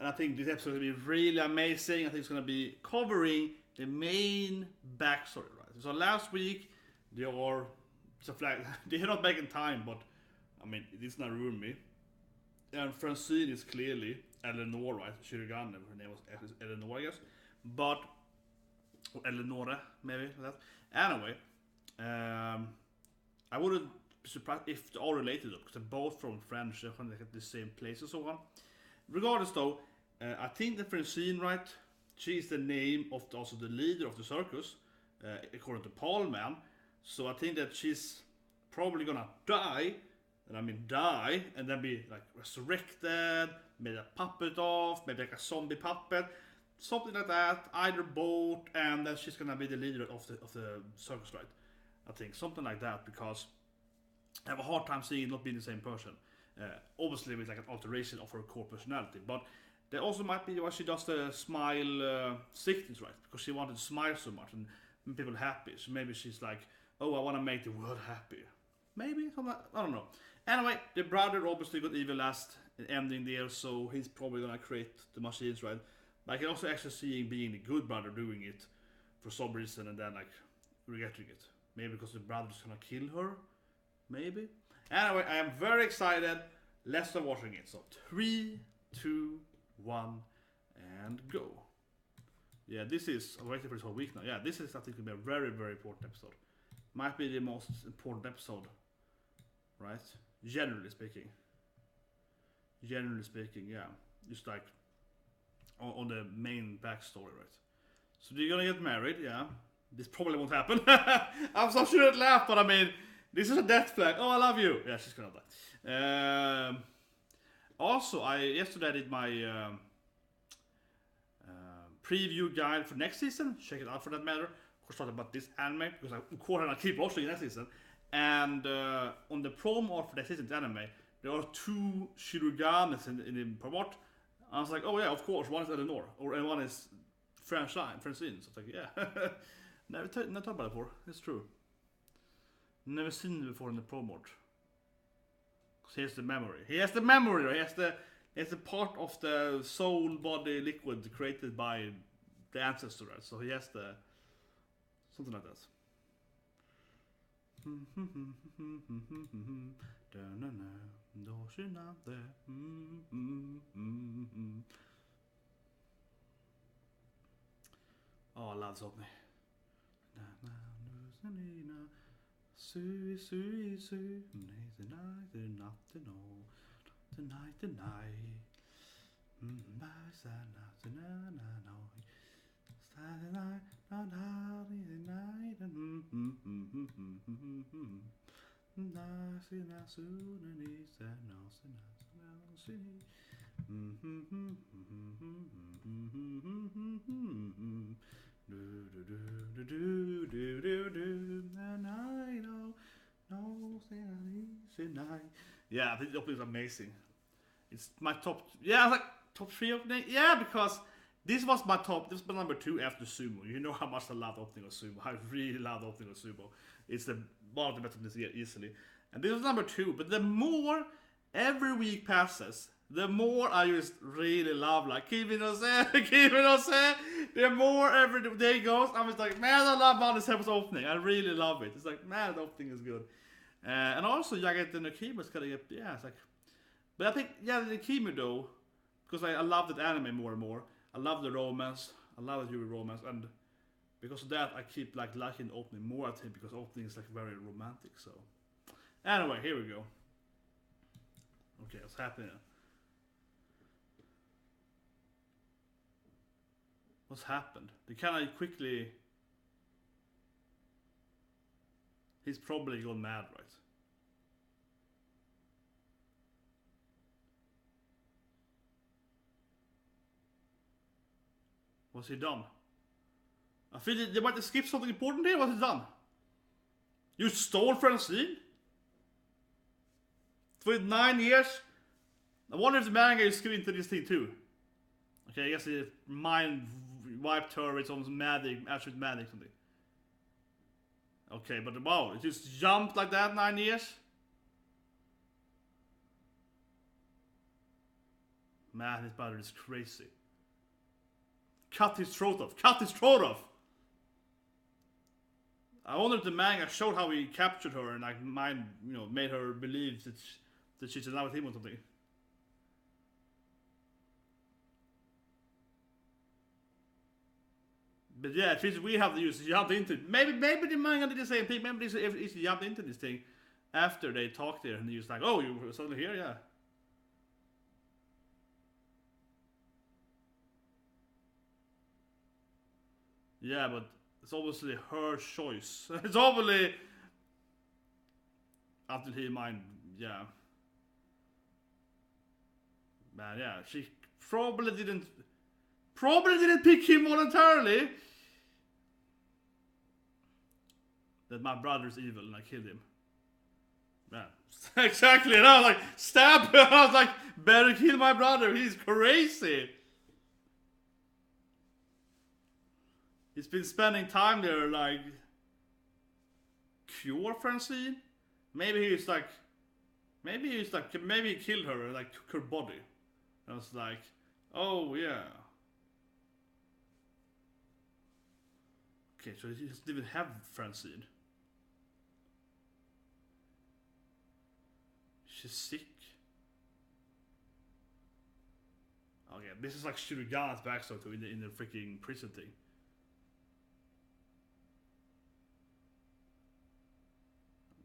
And I think this episode is going to be really amazing. I think it's going to be covering the main backstory, right? So last week, they are they're not back in time, but I mean, it is not ruin me. And Francine is clearly Eleanor, right? Shirogane, her name was Eleanor, I guess. But, or Eleonora, maybe. That. Anyway, I wouldn't be surprised if they all related, because they're both from French, they're at the same place and so on. Regardless, though, I think that Francine, right? She is the name of also the leader of the circus, according to Paul Man. So I think that she's probably gonna die, and I mean die, and then be like resurrected, made a puppet of, maybe like a zombie puppet, something like that. Either both, and then she's gonna be the leader of the circus, right? I think something like that, because I have a hard time seeing it not being the same person. Obviously with like an alteration of her core personality, but there also might be why she does the smile sickness, right? Because she wanted to smile so much and make people happy. So maybe she's like, oh, I want to make the world happy. Maybe, I don't know. Anyway, the brother obviously got evil last ending there, so he's probably gonna create the machines, right? But I can also actually see him being the good brother doing it for some reason and then like regretting it. Maybe because the brother's gonna kill her. Maybe. Anyway, I am very excited. Let's start watching it. So 3, 2, 1, and go. Yeah, this is, I'm waiting for this whole week now. Yeah, this is, I think, going to be a very, very important episode. Might be the most important episode, right? Generally speaking. Generally speaking, yeah. Just like on the main backstory, right? So they're gonna get married, yeah. This probably won't happen. I'm so sure it laugh, but I mean, this is a death flag. Oh, I love you. Yeah, she's gonna die. Also, yesterday I did my preview guide for next season. Check it out for that matter. Of course, talking about this anime because I keep watching next season. And on the promo art for that season's anime, there are 2 Shiruganes in the promo art. I was like, oh yeah, of course, one is Eleanor, and one is Francine. So it's like, yeah. Never thought about it before. It's true. Never seen it before in the promo art. Because he has the memory. He has the memory, right? He has the part of the soul body liquid created by the ancestor, right? So he has the something like that. Oh, I love this opening. Yeah, I think the opening is amazing. It's my top. Yeah, I was like top 3 opening. Yeah, because this was my top. This was my number 2 after Sumo. You know how much I love the opening of Sumo. I really love the opening of Sumo. It's one of the best openings easily. And this was number 2. But the more every week passes, the more I just really love like Kimi no Se. The more every day goes, I'm just like, man, I love this episode opening. I really love it. It's like, man, the opening is good. And also, Yagete no Kimi is gonna get, yeah, it's like, but I think, yeah, the Kimi though, because I love that anime more and more. I love the romance. I love the Yuri romance, and because of that, I keep like liking the opening more. I think because opening is like very romantic. So, anyway, here we go. Okay, what's happening? What's happened? They kind of quickly. He's probably gone mad, right? Was he done? I feel they might have skipped something important here. Was he done? You stole Francine? For 9 years? I wonder if the manga is skipping into this thing too. Okay, I guess he mind wiped her with some magic, absolute magic something. Okay, but wow, it just jumped like that 9 years? Man, his brother is crazy. Cut his throat off. Cut his throat off. I wonder if the manga showed how he captured her and like made her believe that she's in love with him or something. But yeah, at least we have to use jumped into. Maybe the manga did the same thing. Maybe if he jumped into this thing after they talked there and he was like, "Oh, you were suddenly here, yeah." Yeah, but it's obviously her choice. It's obviously until he mind, yeah. Man, yeah, she probably didn't pick him voluntarily. That my brother's evil and I killed him. Yeah, exactly. And I was like, stab him. I was like, better kill my brother. He's crazy. He's been spending time there, like, cure Francine. Maybe he killed her and like took her body. And I was like, oh yeah. Okay, so he doesn't even have Francine. She's sick. Okay, this is like Shirogana's backstory too in the freaking prison thing.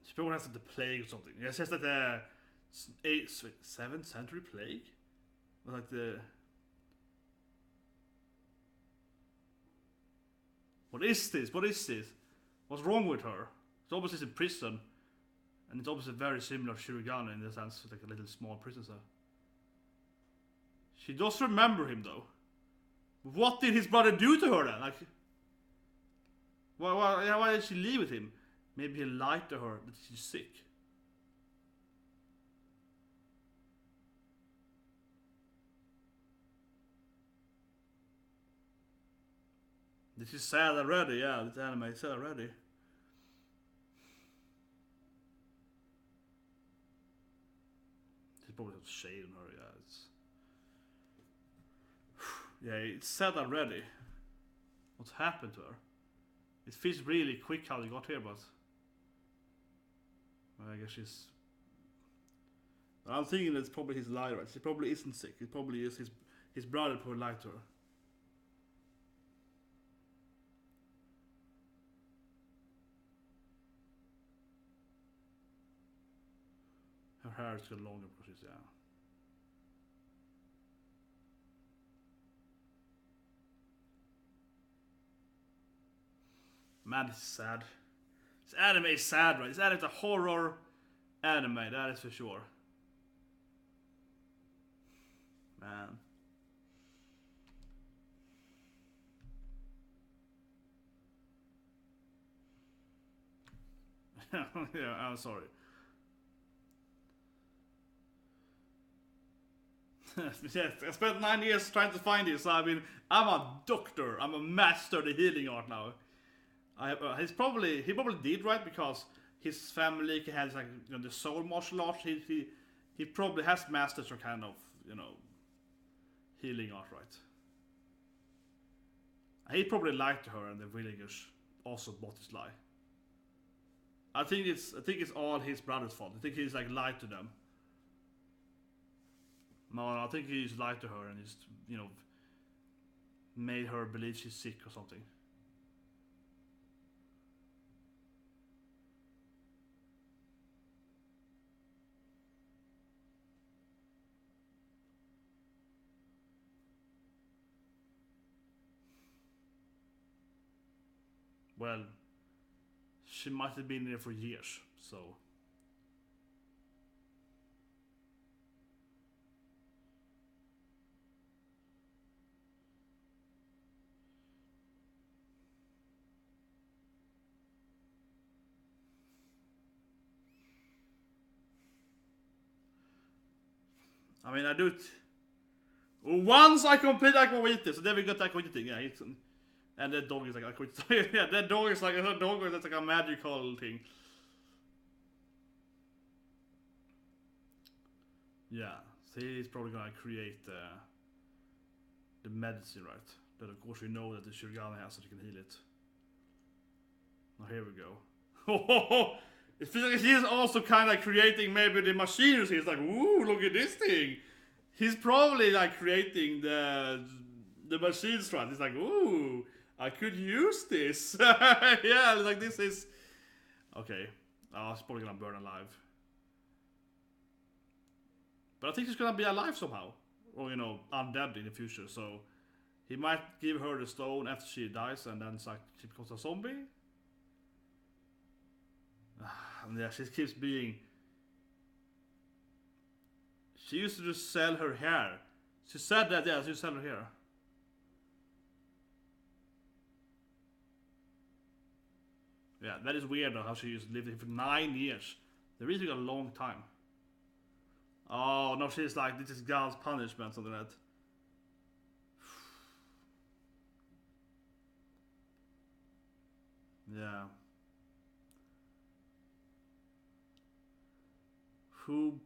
She probably has the plague or something. Yeah, it says that the 7th century plague? Like the... What is this? What is this? What's wrong with her? It's obviously in prison. And it's obviously very similar to Shirogana in the sense like a little small prison cell. She does remember him though. What did his brother do to her then? Like, why did she leave with him? Maybe he lied to her that she's sick. This is sad already, yeah, this anime is sad already. She's probably got shade on her, yeah. Yeah, it's sad already. What's happened to her? It feels really quick how they got here, but... I guess she's... I'm thinking that it's probably his lie, right? She probably isn't sick. It probably is his brother probably lied to her. Her hair is getting longer because she's, yeah. Man, this is sad. This anime is sad, right? This anime is a horror anime, that is for sure. Man. Yeah, I'm sorry. Yes, I spent 9 years trying to find this. I mean, I'm a doctor. I'm a master of the healing art now. He probably did, right, because his family has like the soul martial arts. He probably has mastered some kind of healing art, right? He probably lied to her, and the villagers also bought his lie. I think it's all his brother's fault. I think he's like lied to them. No, I think he's lied to her and just made her believe she's sick or something. Well, she might have been there for years, so... I mean, I do it... Once I complete Aquavita, so then we got Aquavita thing, yeah. And that dog is like Aquavita. Yeah, that dog is like that's like a magical thing. Yeah, So he's probably gonna create the medicine, right? That of course we know that the Shirogane has so they can heal it. Now here we go. It feels like he's also kind of creating maybe the machinery. He's like, ooh, look at this thing. He's probably like creating the machines, right? He's like, ooh, I could use this. Yeah, like this is okay. Oh, he's probably gonna burn alive. But I think he's gonna be alive somehow, or you know, undead in the future. So he might give her the stone after she dies, and then it's like she becomes a zombie. And yeah, she keeps being. She used to just sell her hair. She said that, yeah, she used to sell her hair. Yeah, that is weird though, how she used to live for 9 years. They really took a long time. Oh, no, she's like, this is God's punishment, something like that. Yeah. Who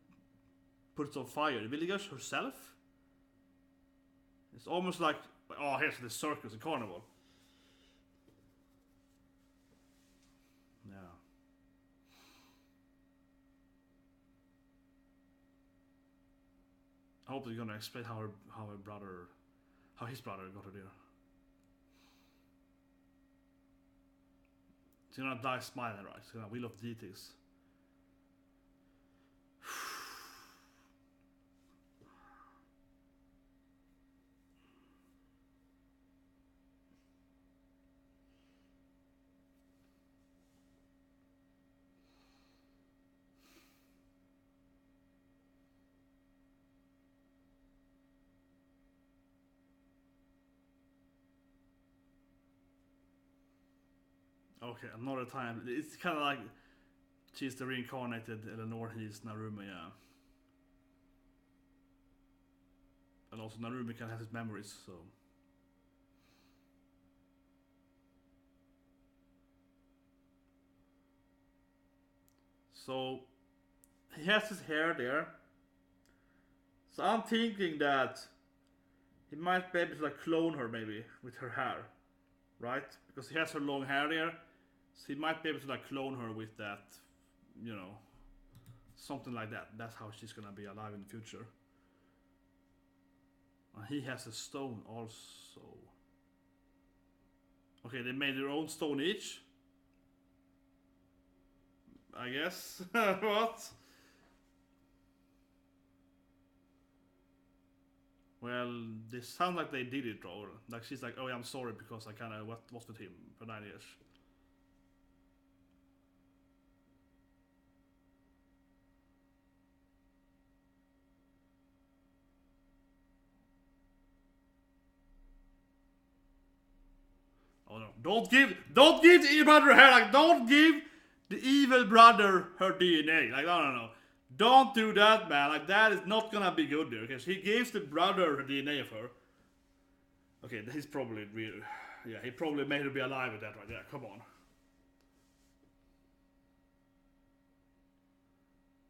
puts on fire? The villagers herself? It's almost like, oh, here's the circus, the carnival. Yeah. I hope they're gonna explain how his brother got her there. She's gonna die smiling, right? She's gonna wheel of deities. Okay, another time. It's kind of like she's the reincarnated Eleanor, he's Narumi, yeah. And also Narumi can have his memories, so. So, he has his hair there. So I'm thinking that he might be able to like clone her maybe with her hair, right? Because he has her long hair there. So he might be able to like clone her with that, you know, something like that. That's how she's gonna be alive in the future. And he has a stone also. Okay, they made their own stone each. I guess. What? Well, they sound like they did it, or like she's like, oh yeah, I'm sorry because I kinda was with him for 9 years. Oh no! Don't give the evil brother her, like don't give the evil brother her DNA. Like no. Don't do that, man. Like that is not gonna be good there. Because he gives the brother her DNA of her. Okay, he's probably real. Yeah, he probably made her be alive with that right there. Come on.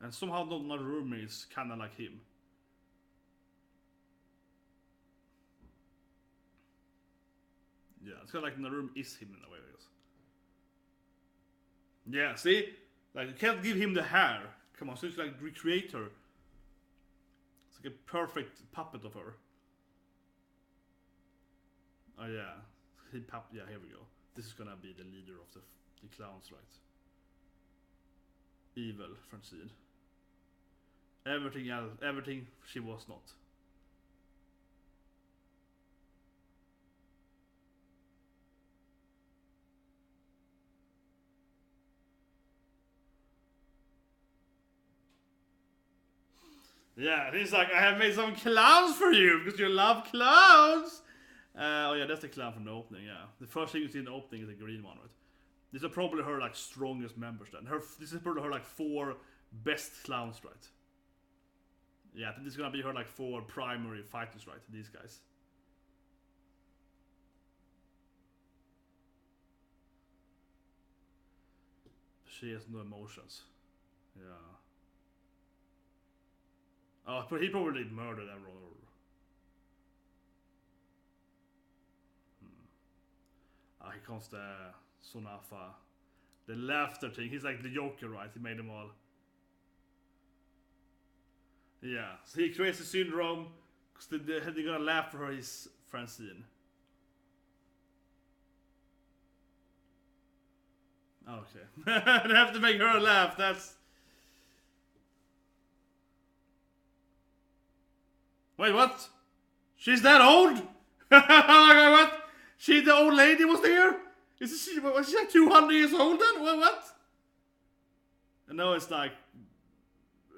And somehow Narumi is kinda like him. Yeah, it's kinda like Narumi is him in a way, I guess. Yeah, see? Like you can't give him the hair. Come on, so it's like recreate her. It's like a perfect puppet of her. Oh yeah. Yeah, here we go. This is gonna be the leader of the clowns, right? Evil Francine. Everything else, everything she was not. Yeah, he's like, I have made some clowns for you because you love clowns. Oh yeah, that's the clown from the opening. Yeah, the first thing you see in the opening is the green one, right? These are probably her like strongest members. Then this is probably her like 4 best clowns, right? Yeah, I think this is gonna be her like 4 primary fighters, right? These guys. She has no emotions. Yeah. Oh, but he probably murdered everyone. Here comes the Sonafa. The laughter thing. He's like the Joker, right? He made them all. Yeah. So he creates a syndrome because they're gonna laugh for her. His Francine. Okay. They have to make her laugh. That's. Wait, what? She's that old? What? She, the old lady, was there? Was she like 200 years old then? What? And now it's like,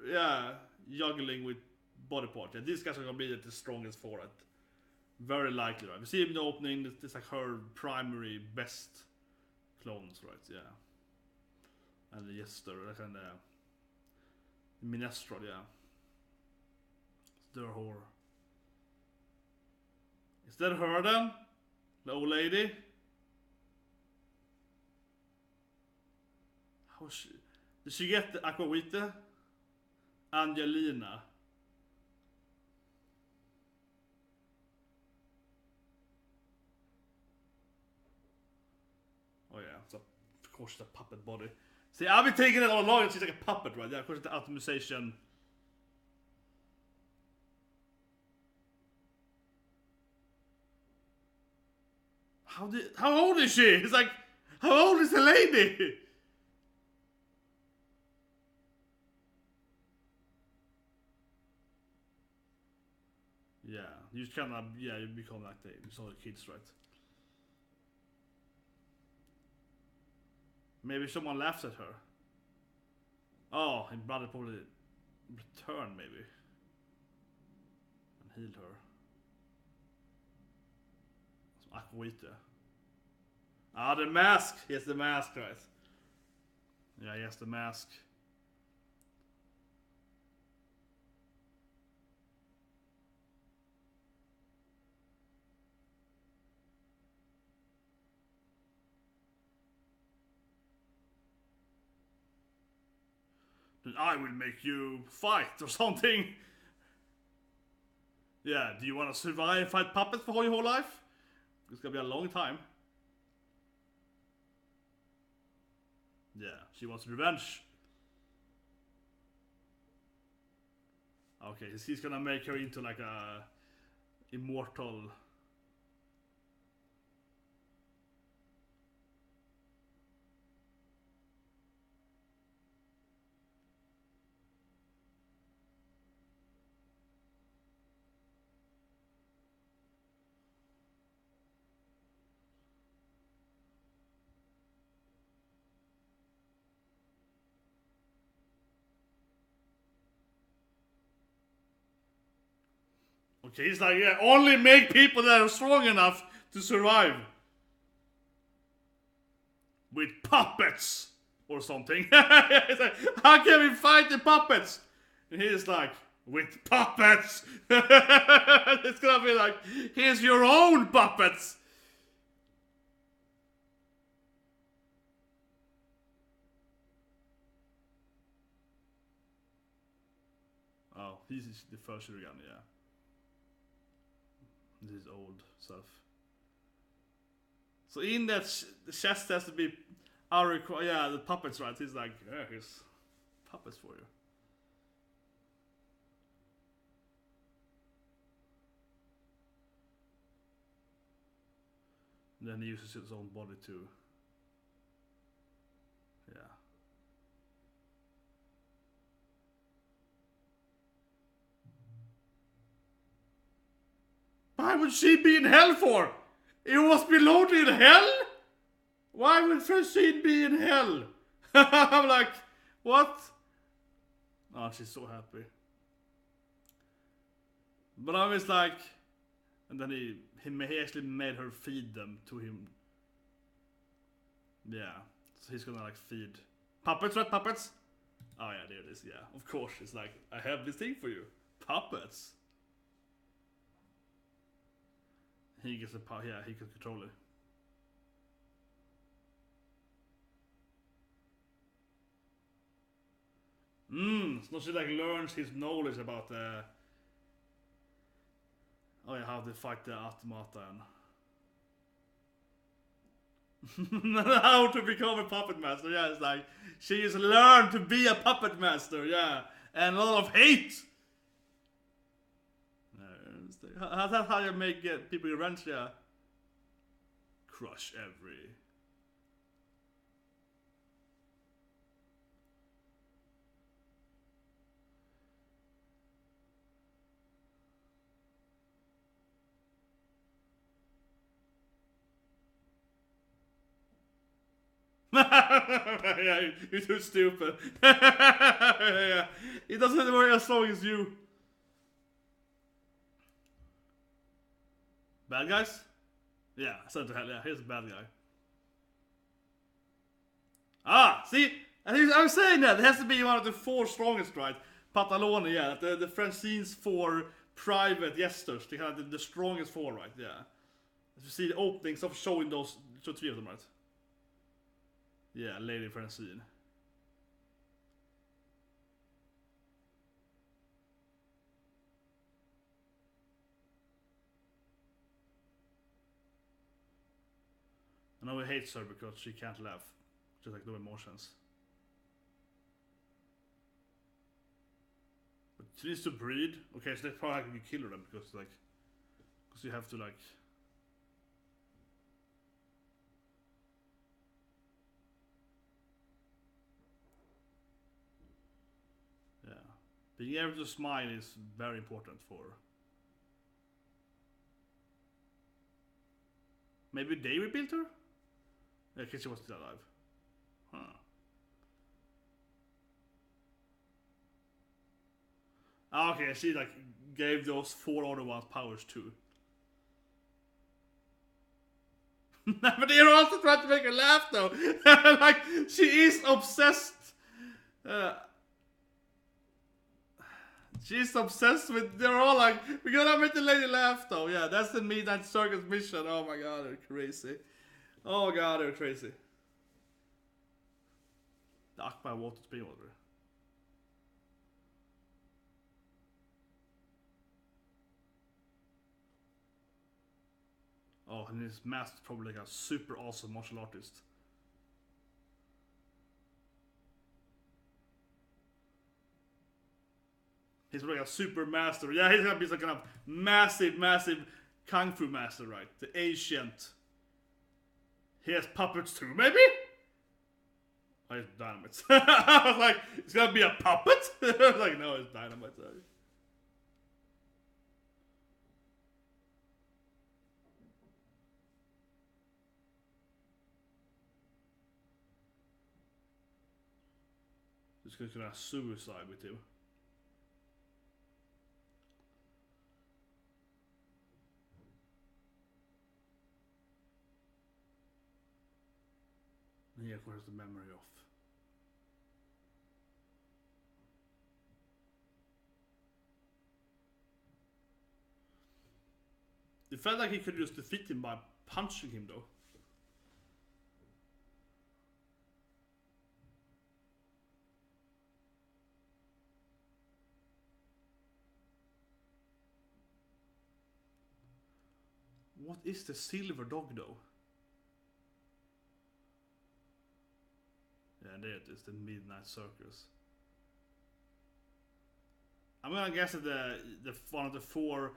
yeah, juggling with body parts. Yeah, these guys are gonna be the strongest for it. Very likely, right? We see him in the opening. It's like her primary best clones, right? Yeah. And the Jester, like and the Minestral, yeah. It's their whore. Is that her then? The old lady? How she, did she get the Aquavita? Angelina. Oh yeah, so of course it's a puppet body. See, I've been taking it all along, she's like a puppet, right? Yeah, of course it's the optimization. How old is she? It's like, how old is the lady? Yeah, you just kind of, yeah, you become like you saw the kids, right? Maybe someone laughed at her. Oh, his brother probably returned, maybe. And healed her. Some Aquavita. Ah, the mask! He has the mask, right? Yeah, he has the mask. Then I will make you fight or something. Yeah, do you want to survive and fight puppets for your whole life? It's gonna be a long time. Yeah, she wants revenge. Okay, he's gonna make her into like a immortal. Okay, he's like, yeah, only make people that are strong enough to survive. With puppets! Or something. He's like, how can we fight the puppets? And he's like, with puppets! It's gonna be like, here's your own puppets! Oh, this is the first gun, yeah. This is old stuff. So in that, the chest has to be yeah, the puppets, right? He's like, yeah, here's puppets for you. And then he uses his own body too. Yeah. Why would she be in hell for? It was below in hell? Why would Francine be in hell? I'm like, what? Oh, she's so happy. But I was like, and then he actually made her feed them to him. Yeah, so he's gonna like feed puppets, right? Puppets. Oh yeah, there it is. Yeah, of course. It's like, I have this thing for you, puppets. He gets a power. Yeah, he can control it. So she like learns his knowledge about how to fight the automata and how to become a puppet master. Yeah, it's like she has learned to be a puppet master. Yeah, and a lot of hate. That's how you make people revenge. Yeah, crush every. Yeah, you're too stupid. Yeah, it doesn't work as long as you. Bad guys? Yeah, send to hell. Yeah, here's a bad guy. See, I was saying that it has to be one of the 4 strongest, right? Patalone, yeah, the Francine's 4 private jesters, they have the strongest 4, right? Yeah. As you see the openings of showing those 3 of them, right? Yeah, Lady Francine. I know he hates her because she can't laugh. Just like no emotions. But she needs to breed. Okay, so that's probably like you kill her then because you have to like. Yeah. Being able to smile is very important for. Maybe they rebuilt her? Yeah, because she was still alive. Huh. Okay, she like gave those 4 other ones powers too. But they're also trying to make her laugh though. Like she is obsessed. She's obsessed with. They're all like, we gotta make the lady laugh though. Yeah, that's the Midnight Circus mission. Oh my god, they're crazy. Oh god, they're crazy. The Akbar water spring water. Oh, and his master's probably like a super awesome martial artist. He's like a super master. Yeah, he's gonna be some kind of massive kung fu master, right? The ancient. He has puppets too, maybe? Oh, it's dynamite. I was like, it's gonna be a puppet? I was like, no, it's dynamite. Sorry. Just gonna suicide with him. And he of course has the memory of. It felt like he could just defeat him by punching him though. What is the silver dog though? Yeah, there it is, the Midnight Circus. I'm gonna guess that the one of the 4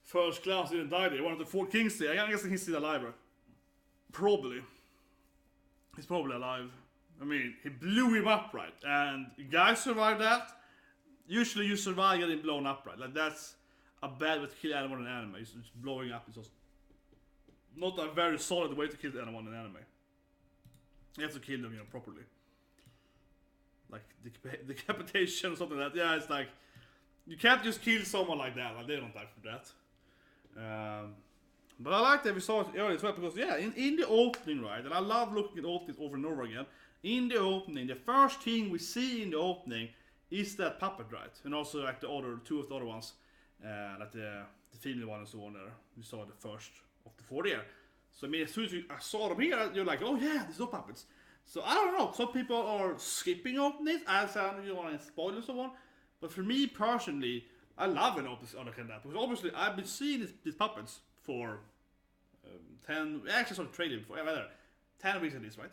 first clowns didn't die there. One of the 4 kings there. I'm guessing he's still alive. Right? Probably. He's probably alive. I mean, he blew him up, right? And guys survive that. Usually you survive getting blown up, right? Like that's a bad way to kill anyone in anime. It's just blowing up. It's just not a very solid way to kill anyone in anime. You have to kill them, properly. Like decapitation or something like that. Yeah, it's like you can't just kill someone like that. Like they don't die for that. But I like that we saw it earlier as well because yeah, in the opening, right? And I love looking at openings over and over again. In the opening, the first thing we see in the opening is that puppet, right? And also like the other 2 of the other ones, like the female one and so on there. We saw the first of the 4 there. So I mean, as soon as I saw them here, you're like, oh yeah, these are puppets. So I don't know. Some people are skipping openings as you want to spoil and so on. But for me personally, I love an opening on kind of that because obviously I've been seeing these puppets for 10. Actually, sort of trading for 10 weeks at least, right?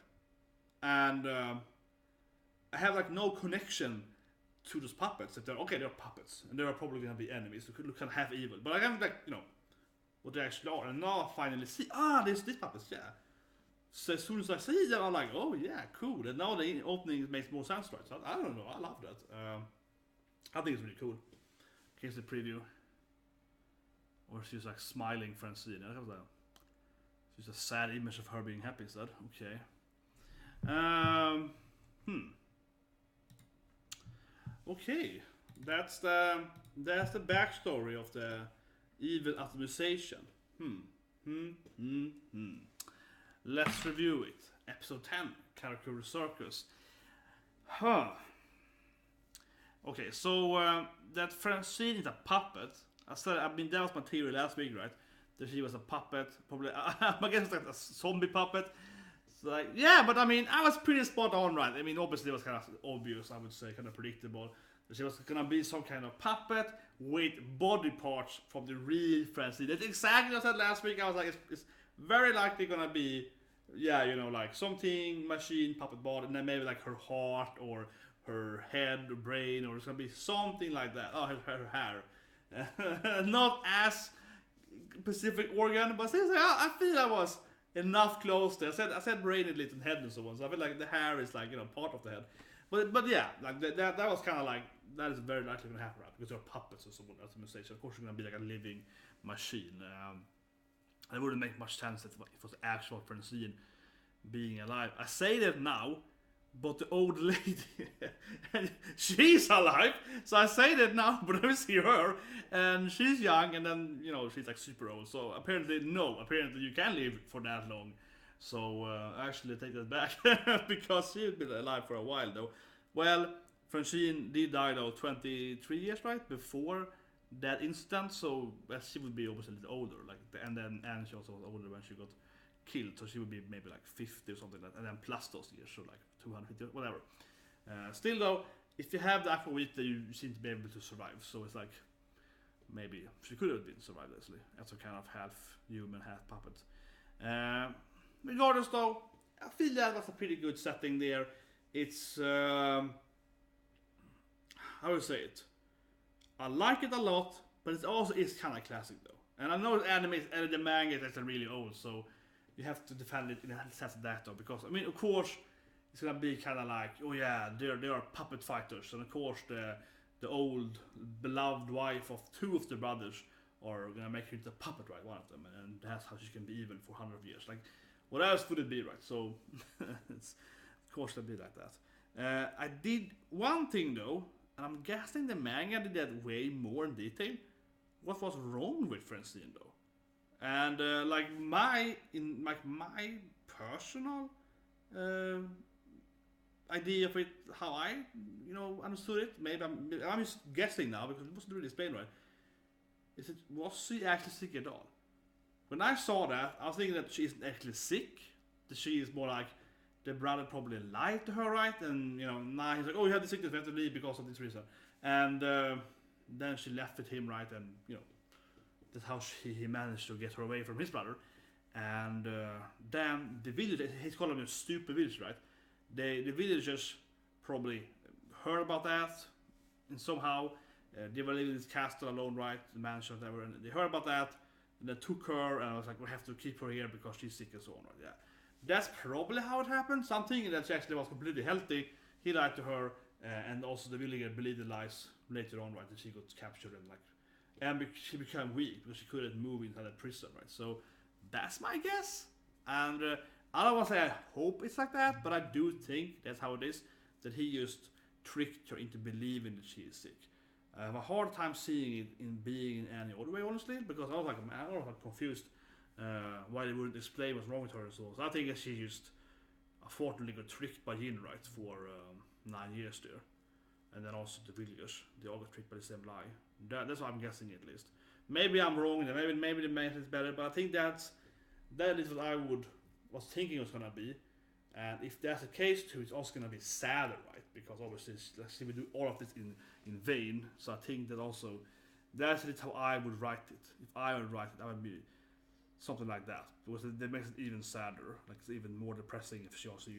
And I have like no connection to those puppets. If they're puppets, and they're probably gonna be enemies. They could look kind of half evil, but I can like what they actually are, and now I finally see these puppets, yeah. So as soon as I see them, I'm like, oh yeah, cool. And now the opening makes more sense, right? So I don't know, I love that. I think it's really cool. Here's the preview. Or she's like smiling, Francine. She's a sad image of her being happy instead. Okay. Okay, that's the backstory of the evil atomization. Let's review it. Episode 10, Karakuri Circus. Okay, so that Francine is a puppet. That was my theory last week, right? That she was a puppet, probably. I guess it's like a zombie puppet. So like, yeah, but I mean, I was pretty spot on, right? I mean, obviously it was kind of obvious, I would say, kind of predictable. That she was gonna be some kind of puppet with body parts from the real Francine. That's exactly what I said last week. I was like, it's very likely gonna be, like something machine puppet body, and then maybe like her heart or her head or brain, or it's gonna be something like that. Oh, her hair. Not as specific organ, but I feel I was enough close there. I said brain, at least, and head and so on. So I feel like the hair is like part of the head. But yeah, like that was kind of like that is very likely gonna happen, right? Because they're puppets or so on. As a mistake. So of course, you're gonna be like a living machine. It wouldn't make much sense if it was actual Francine being alive. I say that now, but the old lady, she's alive. So I say that now, but I see her, and she's young, and then she's like super old. So apparently you can live for that long. So actually take that back because she's been alive for a while though. Well, Francine did die though 23 years right before that incident, so she would be obviously a little older, and she also was older when she got killed, so she would be maybe like 50 or something like that, and then plus those years, so like 250, whatever. Still though, if you have the aqua vita, you seem to be able to survive, so it's like maybe she could have been survived actually as a kind of half human, half puppet. Regardless though, I feel that was a pretty good setting there. It's how do I say it? I like it a lot, but it also is kind of classic though. And I know the manga is really old, so you have to defend it in a sense of that though, because I mean, of course, it's gonna be kind of like, oh yeah, they are puppet fighters, and of course the old beloved wife of two of the brothers are gonna make her into a puppet, right? One of them, and that's how she can be evil for 100 years. Like, what else would it be, right? So, it's of course it'll be like that. I did one thing though. And I'm guessing the manga did that way more in detail. What was wrong with Francine though? And my personal idea of it, how I understood it. Maybe I'm just guessing now because it wasn't really explained right. Was she actually sick at all? When I saw that, I was thinking that she isn't actually sick. That she is more like the brother probably lied to her, right? And now he's like, oh, you have the sickness, we have to leave because of this reason. And then she left with him, right? And that's how he managed to get her away from his brother. And then the village, he's calling them stupid village, right? The villagers probably heard about that, and somehow they were living in this castle alone, right? The mansion, whatever, and they heard about that, and they took her, and I was like, we have to keep her here because she's sick and so on, right? Yeah. That's probably how it happened. So I'm thinking that she actually was completely healthy. He lied to her, and also the villager believed the lies later on, right? That she got captured and she became weak because she couldn't move inside the prison, right? So that's my guess. And I don't want to say I hope it's like that, but I do think that's how it is. That he just tricked her into believing that she is sick. I have a hard time seeing it in being in any other way, honestly, because I was like confused. Why they wouldn't explain what's wrong with her and so on. So I think that she just unfortunately got tricked by Yin, right, for 9 years there. And then also the villagers, they all got tricked by the same lie. That's what I'm guessing at least. Maybe I'm wrong, maybe the math is better, but I think that is what I was thinking it was gonna be. And if that's the case too, it's also gonna be sadder, right? Because obviously, let's say we do all of this in vain. So I think that also that's how I would write it. If I would write it, I would be something like that, because that makes it even sadder. Like it's even more depressing if she also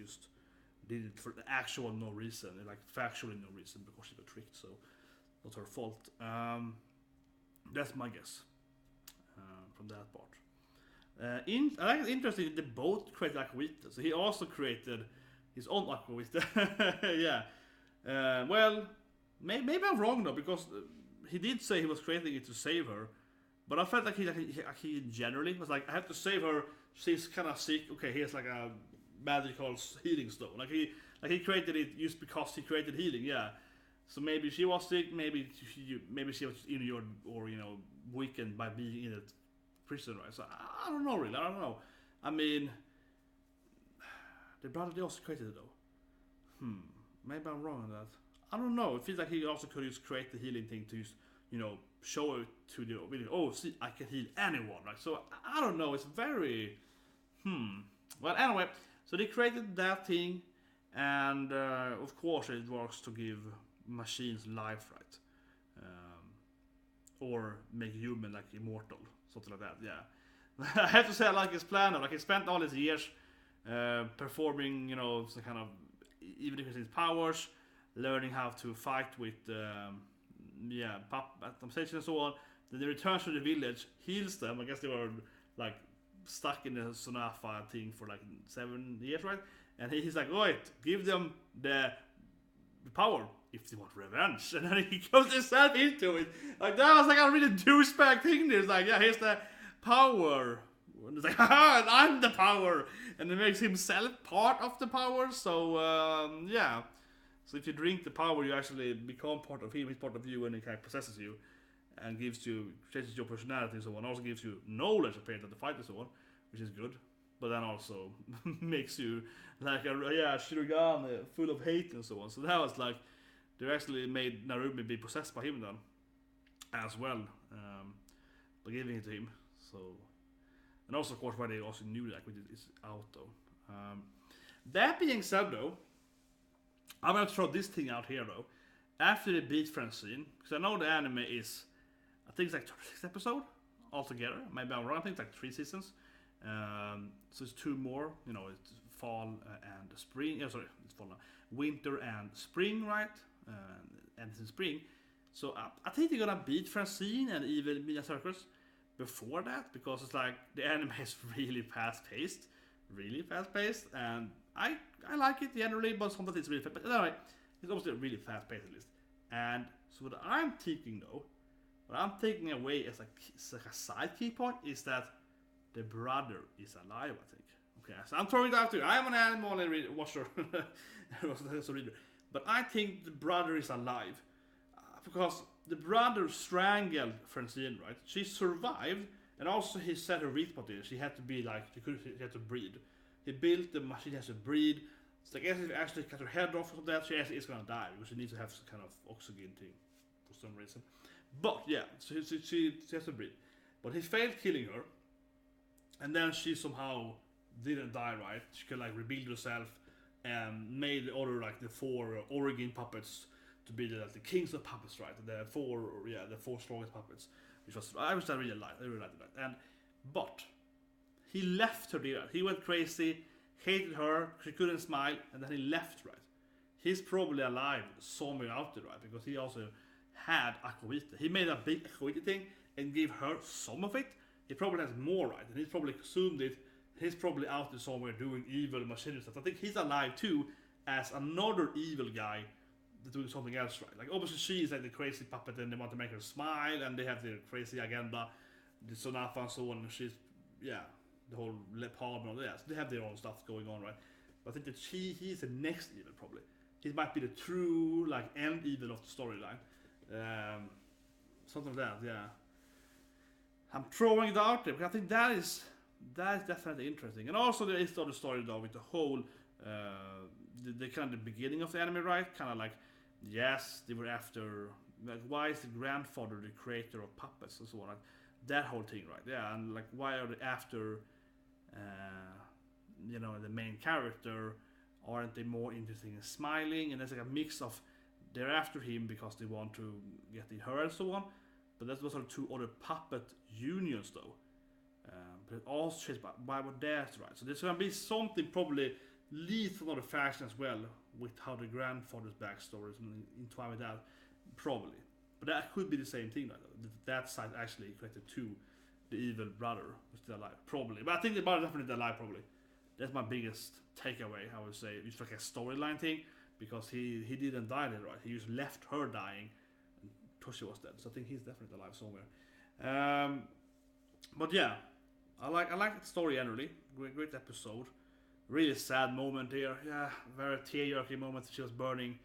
did it for the actual no reason, like factually no reason, because she got tricked. So not her fault. That's my guess from that part. I think it's interesting. They both created Aquavita, so he also created his own Aquavita. Yeah. Well, maybe I'm wrong though, because he did say he was creating it to save her, but I felt like he generally was like, I have to save her. She's kind of sick. Okay, here's like a magical healing stone. Like he created it just because he created healing. Yeah. So maybe she was sick. Maybe she was injured or weakened by being in a prison, right? So I don't know really. I don't know. I mean, the brother they also created it though. Maybe I'm wrong on that. I don't know. It feels like he also could just create the healing thing to just, show it to the video. Oh, see, I can heal anyone, right? So I don't know. It's very, Well, anyway, so they created that thing, and of course it works to give machines life, right? Or make human like immortal, something like that. Yeah, I have to say I like his plan. Like he spent all his years performing, some kind of even if it's his powers, learning how to fight with puppets and so on. Then he returns to the village, heals them. I guess they were like stuck in the Sonafa thing for like 7 years, right? And he's like, right, give them the power if they want revenge. And then he goes himself into it. Like that was like a really douchebag thing. There's like, yeah, here's the power. And it's like, haha, and I'm the power. And it makes himself part of the power. So yeah. So if you drink the power, you actually become part of him. He's part of you, and he kind of possesses you and changes your personality and so on. Also gives you knowledge apparently of the fight and so on, which is good. But then also makes you like a Shirogane full of hate and so on. So that was like they actually made Narumi be possessed by him then as well, by giving it to him. So and also of course why they also knew that it's out though. That being said though, I'm gonna throw this thing out here though. After they beat Francine, because I know the anime is, I think it's like 36 episodes altogether. Maybe I'm wrong. I think it's like 3 seasons. So it's 2 more. It's fall and spring. Sorry, it's fall now. Winter and spring, right? And it's in spring. So I think they're gonna beat Francine and even Mia Circus before that, because it's like the anime is really fast paced, and I like it generally, but sometimes it's really fast. But anyway, it's obviously really fast paced at least. And so what I'm thinking away as like a side key point is that the brother is alive, I think. Okay, so I'm throwing it out to you. I am an animal watcher, reader. But I think the brother is alive. Because the brother strangled Francine, right? She survived, and also he set her weak spot in. She had to be like, she had to breed. He built the machine has to breed. So I guess if you actually cut her head off of that, she actually is gonna die, because she needs to have some kind of oxygen thing for some reason. But yeah, so she has to breed. But he failed killing her, and then she somehow didn't die, right? She could like rebuild herself and made the other like the 4 origin puppets to be the kings of puppets, right? The 4 strongest puppets, which I really liked that. But he left her there. He went crazy, hated her. She couldn't smile, and then he left, right? He's probably alive somewhere out there, right? Because he also had Aquavita. He made a big Aquavita thing and gave her some of it. He probably has more, right? And he's probably consumed it. He's probably out there somewhere doing evil machinery stuff. I think he's alive too, as another evil guy doing something else, right? Like obviously she's like the crazy puppet, and they want to make her smile, and they have their crazy agenda, the Sonafa and so on. And she's the whole leopard and all that. So they have their own stuff going on, right? But I think that he's the next evil probably. He might be the true like end evil of the storyline. Something like that, yeah. I'm throwing it out there because I think that is definitely interesting. And also there is the other story though with the whole the kind of the beginning of the anime, right? Kind of like, yes, they were after like why is the grandfather the creator of puppets and so on, like, that whole thing, right? Yeah, and like why are they after the main character Aren't they more interesting in smiling? And there's like a mix of they're after him because they want to get in her and so on. But that was sort of two other puppet unions though. But it all shit by what that's right. So there's gonna be something probably leads from other faction as well with how the grandfather's backstory is entwined with that. Probably. But that could be the same thing, right? That side actually connected to the evil brother who's still alive. Probably. But I think the brother is definitely alive probably. That's my biggest takeaway, I would say. It's like a storyline thing. Because he didn't die there, right? He just left her dying and Toshi was dead. So I think he's definitely alive somewhere. But yeah, I like the story generally. Great episode. Really sad moment there. Yeah, very tear-jerky moment. She was burning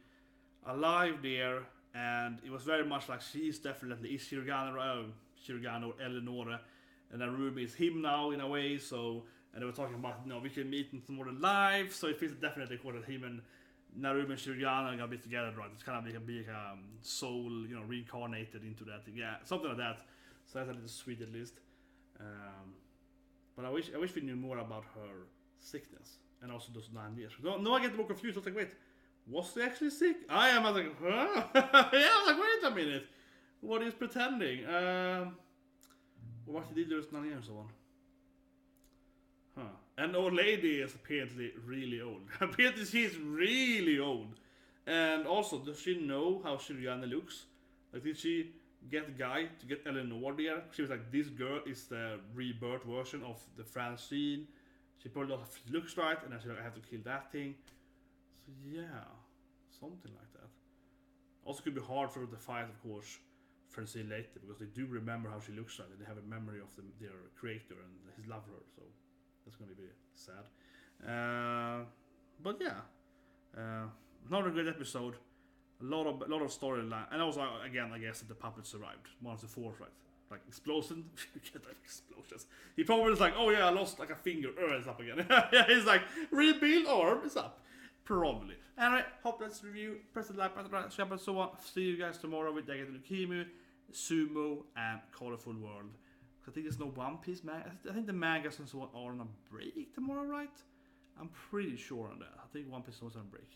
alive there, and it was very much like she's definitely is Shirogane or Eleonora, and Narumi is him now in a way. So, and they were talking about we can meet in some more life. So it feels definitely cool that him and Narumi and Shirogane are gonna be together, right? It's kind of like a big soul, reincarnated into that thing. Yeah, something like that. So that's a little sweet at least. But I wish we knew more about her sickness and also those 9 years. No, I get more confused. I was like, wait, was she actually sick? I was like, huh? Yeah, I was like, wait a minute. What is pretending? What she did those 9 years on? Huh. And the old lady is apparently really old. Apparently she's really old. And also, does she know how Shirogane looks? Like, did she get a guy to get Eleanor there? She was like, this girl is the rebirth version of the Francine. She probably looks right, and then she's like, I have to kill that thing. So yeah, something like that. Also could be hard for her to fight, of course, Francine later, because they do remember how she looks like, and they have a memory of their creator and his love for her, so that's going to be sad. But yeah, another good episode. A lot of storyline, and also again, I guess that the puppet survived. One of the 4, right? Like explosion, get like explosions. He probably was like, oh yeah, I lost like a finger. It's up again. Yeah, he's like, rebuild arm is up. Probably. Anyway, hope that's the review. Press the like button, and so on. See you guys tomorrow with Dagger to Kimu, Sumo, and Colorful World. I think there's no One Piece manga. I think the mangas and so on are on a break tomorrow, right? I'm pretty sure on that. I think One Piece was on a break.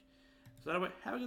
So anyway, have a good